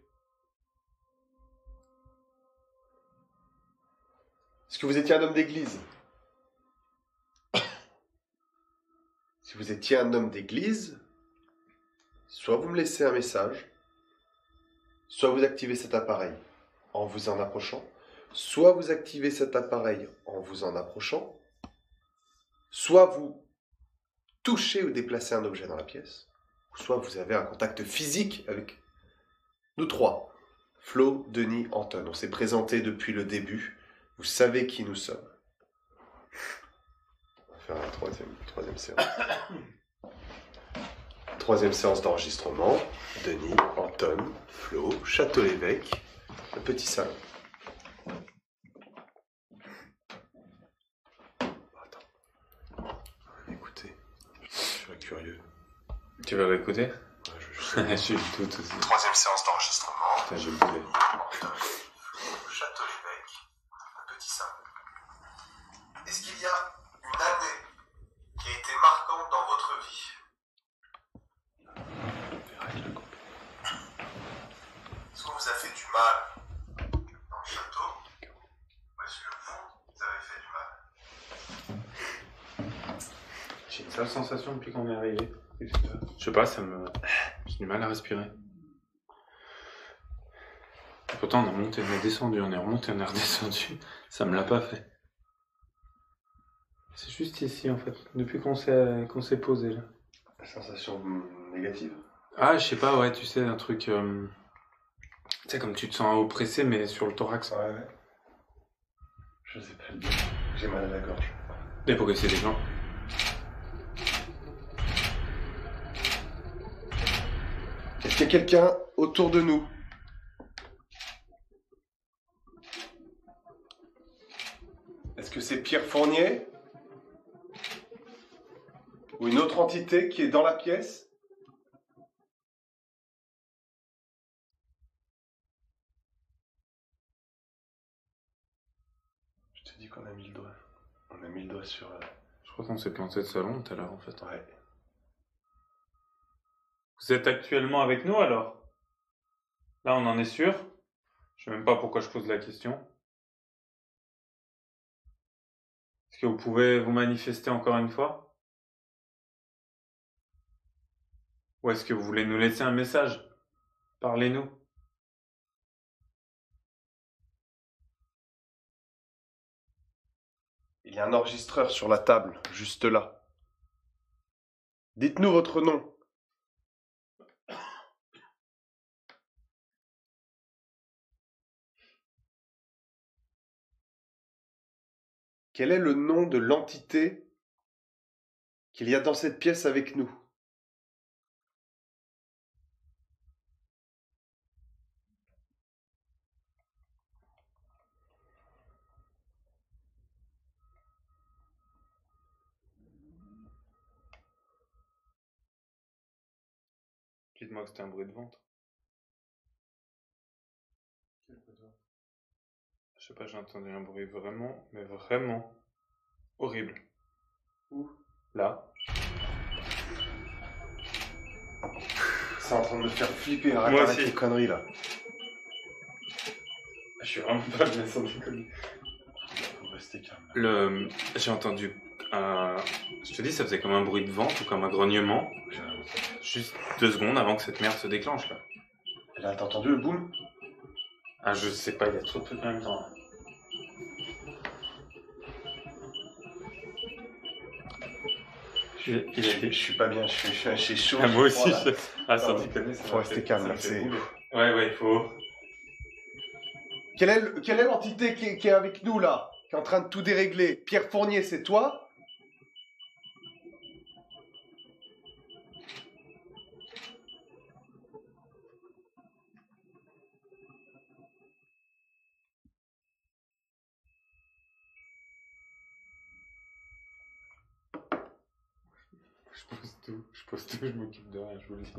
Est-ce que vous étiez un homme d'église? Si vous étiez un homme d'église, soit vous me laissez un message, soit vous activez cet appareil en vous en approchant, soit vous activez cet appareil en vous en approchant, soit vous touchez ou déplacez un objet dans la pièce, ou soit vous avez un contact physique avec nous trois. Flo, Denis, Anton. On s'est présenté depuis le début. Vous savez qui nous sommes. On va faire la troisième séance. Troisième séance d'enregistrement. Denis, Anton, Flo, Château-l'Évêque, le petit salon. Attends. Écoutez, je suis curieux. Tu veux réécouter? Ouais, je suis tout aussi. Troisième séance d'enregistrement. Putain, j'ai boulé. Château-l'Évêque, le petit salon. Est-ce qu'il y a une année qui a été marquante dans votre vie? Est-ce qu'on vous a fait du mal dans le château? Ou est-ce que vous avez fait du mal? J'ai une sale sensation depuis qu'on est arrivé. Je sais pas, j'ai du mal à respirer. Pourtant, on a monté, on est descendu, on est remonté, on est redescendu. Ça me l'a pas fait. C'est juste ici, en fait, depuis qu'on s'est posé, là. La sensation négative? Ah, je sais pas, ouais, tu sais, un truc... tu sais, comme tu te sens oppressé, mais sur le thorax. Ouais. Je sais pas le dire. J'ai mal à la gorge. Et pourquoi c'est des gens? Est-ce qu'il y a quelqu'un autour de nous? Est-ce que c'est Pierre Fournier? Ou une autre entité qui est dans la pièce? Je te dis qu'on a mis le doigt. On a mis le doigt sur... Je crois qu'on s'est planté de salon tout à l'heure, en fait. Ouais. Vous êtes actuellement avec nous, alors? Là, on en est sûr? Je sais même pas pourquoi je pose la question. Est-ce que vous pouvez vous manifester encore une fois? Ou est-ce que vous voulez nous laisser un message? Parlez-nous. Il y a un enregistreur sur la table, juste là. Dites-nous votre nom. Quel est le nom de l'entité qu'il y a dans cette pièce avec nous? Dites-moi que c'était un bruit de ventre. Quel bruit de ventre? Je sais pas, j'ai entendu un bruit vraiment, mais vraiment horrible. Où? Là. C'est en train de me faire flipper, arrête Moi avec aussi. tes conneries là. Je suis vraiment pas bien sans déconner. Faut rester calme. J'ai entendu un... Je te dis, ça faisait comme un bruit de ventre ou comme un grognement. Juste 2 secondes avant que cette merde se déclenche, là. Et là, t'as entendu le boum? Ah, je sais pas, il y a trop de trucs en même temps. Je suis pas bien, j'ai chaud. Ah, moi aussi. Voilà. Ah, sans déconner, ça Faut m'a rester fait- calme, ça là, me fait c'est- bouler. Ouais, il faut. Quelle est l'entité qui est avec nous là, qui est en train de tout dérégler? Pierre Fournier, c'est toi? Je pose tout, je m'occupe de rien, je vous le dis.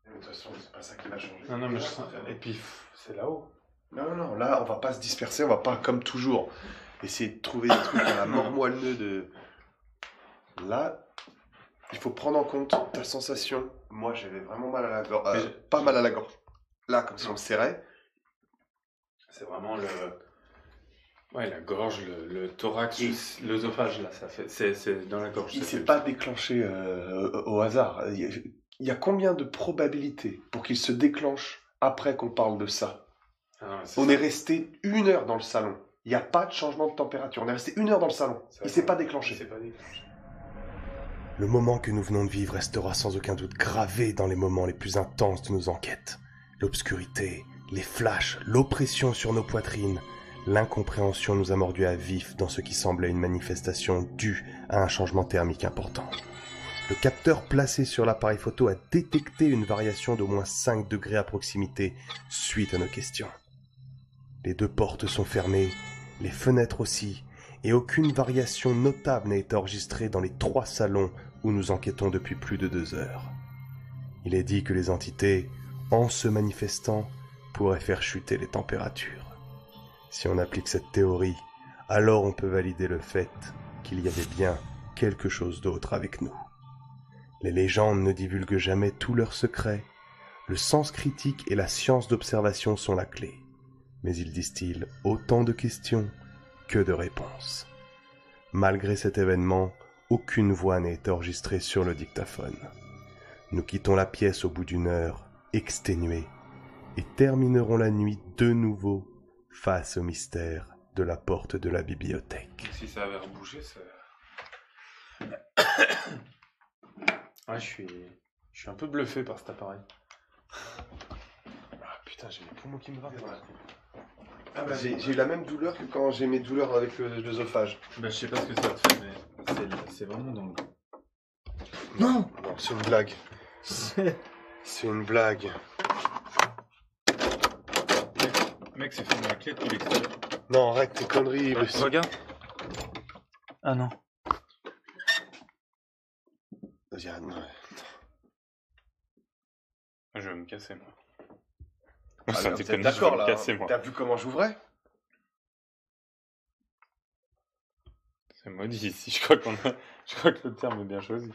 De toute façon, c'est pas ça qui va changer. Non, mais je sens. Et puis, c'est là-haut. Non, là, on va pas se disperser, on va pas, comme toujours, essayer de trouver des trucs à la mort moelleux de... Là, il faut prendre en compte ta sensation. Moi, j'avais vraiment mal à la gorge. Pas mal à la gorge. Là, comme si on le serrait. C'est vraiment le. Ouais, la gorge, le thorax, l'œsophage, là, ça fait. C'est dans la gorge. Il ça s'est fait- pas déclenché au hasard. Il y a combien de probabilités pour qu'il se déclenche après qu'on parle de ça? Ah non, mais On ça. est resté 1 heure dans le salon. Il n'y a pas de changement de température. On est resté 1 heure dans le salon. Ça, Il s'est pas Il déclenché. s'est pas déclenché. Le moment que nous venons de vivre restera sans aucun doute gravé dans les moments les plus intenses de nos enquêtes. L'obscurité, les flashs, l'oppression sur nos poitrines, l'incompréhension nous a mordus à vif dans ce qui semblait une manifestation due à un changement thermique important. Le capteur placé sur l'appareil photo a détecté une variation d'au moins 5 degrés à proximité suite à nos questions. Les 2 portes sont fermées, les fenêtres aussi, et aucune variation notable n'a été enregistrée dans les 3 salons où nous enquêtons depuis plus de 2 heures. Il est dit que les entités, en se manifestant, pourraient faire chuter les températures. Si on applique cette théorie, alors on peut valider le fait qu'il y avait bien quelque chose d'autre avec nous. Les légendes ne divulguent jamais tous leurs secrets. Le sens critique et la science d'observation sont la clé. Mais ils distillent autant de questions que de réponses. Malgré cet événement, aucune voix n'a été enregistrée sur le dictaphone. Nous quittons la pièce au bout d'1 heure, exténués, et terminerons la nuit de nouveau face au mystère de la porte de la bibliothèque. Si ça avait rebougé, ça. Ouais, je suis un peu bluffé par cet appareil. Ah putain, j'ai les poumons qui me battent. Ah bah, j'ai eu la même douleur que quand j'ai mes douleurs avec l'œsophage. Bah, je sais pas ce que ça te fait, mais c'est vraiment dans le. Non, c'est une blague. C'est une blague. Mec, c'est fait dans la clé depuis l'extérieur. Non, arrête tes conneries. Regarde. Ah non. Vas-y, arrête, ouais. Je vais me casser, moi. Ah, Ça vous déconne, êtes je vais d'accord me là, casser, hein. moi. T'as vu comment j'ouvrais? C'est maudit ici, je crois que le terme est bien choisi.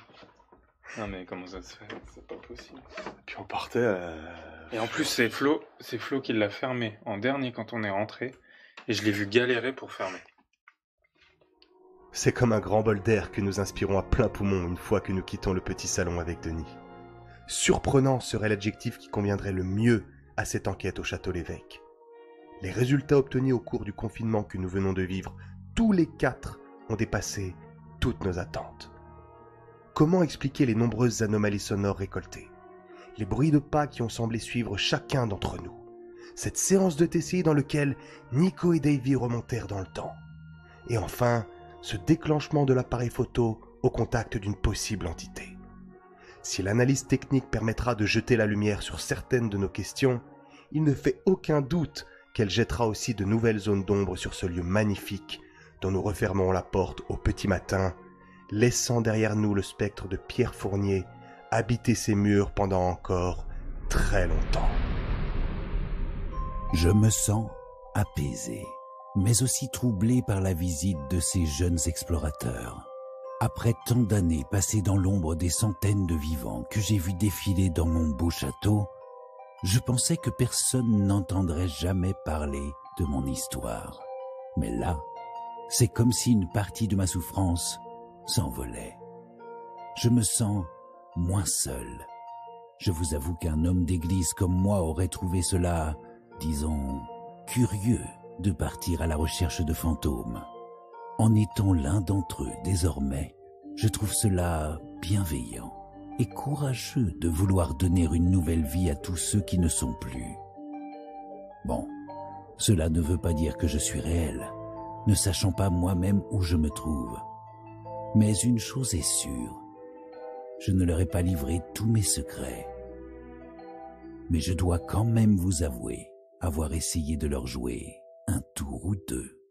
Non mais comment ça se fait? C'est pas possible. Puis on partait... Et en plus c'est Flo qui l'a fermé en dernier quand on est rentré, et je l'ai vu galérer pour fermer. C'est comme un grand bol d'air que nous inspirons à plein poumon une fois que nous quittons le petit salon avec Denis. Surprenant serait l'adjectif qui conviendrait le mieux à cette enquête au Château l'Évêque. Les résultats obtenus au cours du confinement que nous venons de vivre, tous les 4 ont dépassé toutes nos attentes. Comment expliquer les nombreuses anomalies sonores récoltées? Les bruits de pas qui ont semblé suivre chacun d'entre nous? Cette séance de TCI dans laquelle Nico et Davy remontèrent dans le temps? Et enfin, ce déclenchement de l'appareil photo au contact d'une possible entité. Si l'analyse technique permettra de jeter la lumière sur certaines de nos questions, il ne fait aucun doute qu'elle jettera aussi de nouvelles zones d'ombre sur ce lieu magnifique dont nous refermerons la porte au petit matin, laissant derrière nous le spectre de Pierre Fournier habiter ces murs pendant encore très longtemps. Je me sens apaisé, mais aussi troublé par la visite de ces jeunes explorateurs. Après tant d'années passées dans l'ombre des centaines de vivants que j'ai vus défiler dans mon beau château, je pensais que personne n'entendrait jamais parler de mon histoire. Mais là, c'est comme si une partie de ma souffrance s'envolait. Je me sens moins seul. Je vous avoue qu'un homme d'église comme moi aurait trouvé cela, disons, curieux de partir à la recherche de fantômes. En étant l'un d'entre eux désormais, Je trouve cela bienveillant et courageux de vouloir donner une nouvelle vie à tous ceux qui ne sont plus. Bon, cela ne veut pas dire que je suis réel, ne sachant pas moi-même où je me trouve. Mais une chose est sûre, je ne leur ai pas livré tous mes secrets. Mais je dois quand même vous avouer avoir essayé de leur jouer un tour ou deux.